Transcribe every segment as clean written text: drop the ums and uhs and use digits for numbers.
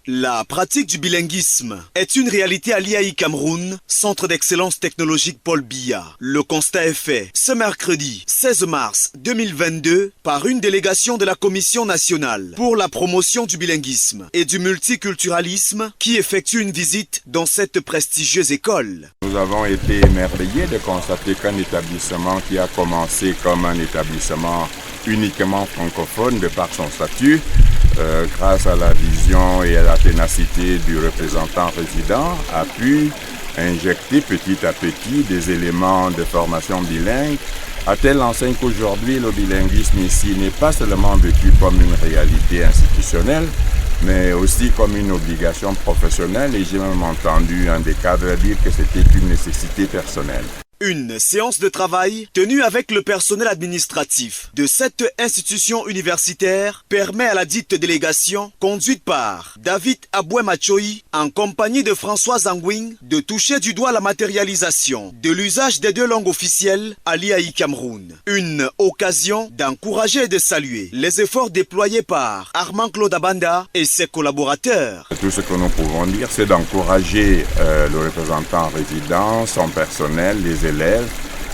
La pratique du bilinguisme est une réalité à l'IAI Cameroun, centre d'excellence technologique Paul Biya. Le constat est fait ce mercredi 16 mars 2022 par une délégation de la Commission nationale pour la promotion du bilinguisme et du multiculturalisme qui effectue une visite dans cette prestigieuse école. Nous avons été émerveillés de constater qu'un établissement qui a commencé comme un établissement uniquement francophone de par son statut, grâce à la vision et à la ténacité du représentant résident, a pu injecter petit à petit des éléments de formation bilingue, à telle enseigne qu'aujourd'hui le bilinguisme ici n'est pas seulement vécu comme une réalité institutionnelle, mais aussi comme une obligation professionnelle, et j'ai même entendu un des cadres dire que c'était une nécessité personnelle. Une séance de travail tenue avec le personnel administratif de cette institution universitaire permet à la dite délégation, conduite par David Aboué-Machoï, en compagnie de François Angwing, de toucher du doigt la matérialisation de l'usage des deux langues officielles à l'IAI Cameroun. Une occasion d'encourager et de saluer les efforts déployés par Armand Claude Abanda et ses collaborateurs. Tout ce que nous pouvons dire, c'est d'encourager le représentant résident, son personnel, les élèves,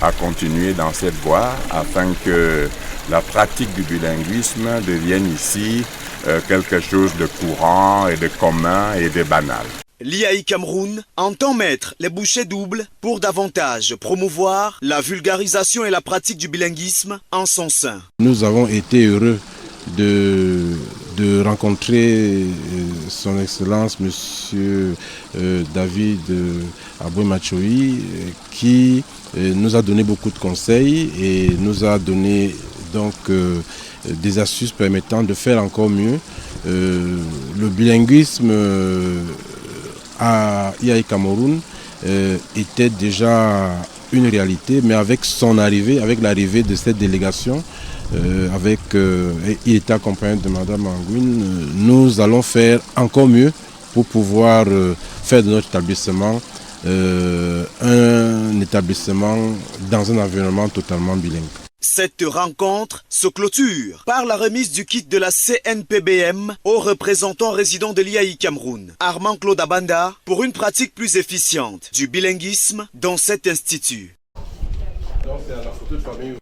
à continuer dans cette voie afin que la pratique du bilinguisme devienne ici quelque chose de courant et de commun et de banal. L'IAI Cameroun entend mettre les bouchées doubles pour davantage promouvoir la vulgarisation et la pratique du bilinguisme en son sein. Nous avons été heureux de rencontrer son Excellence Monsieur David Aboué-Machoï qui nous a donné beaucoup de conseils et nous a donné donc des astuces permettant de faire encore mieux. Le bilinguisme à IAI Cameroun était déjà une réalité, mais avec son arrivée, avec l'arrivée de cette délégation, il était accompagné de Madame Angwin, nous allons faire encore mieux pour pouvoir faire de notre établissement un établissement dans un environnement totalement bilingue. Cette rencontre se clôture par la remise du kit de la CNPBM aux représentants résidents de l'IAI Cameroun, Armand Claude Abanda, pour une pratique plus efficiente du bilinguisme dans cet institut. Donc c'est à la photo de famille.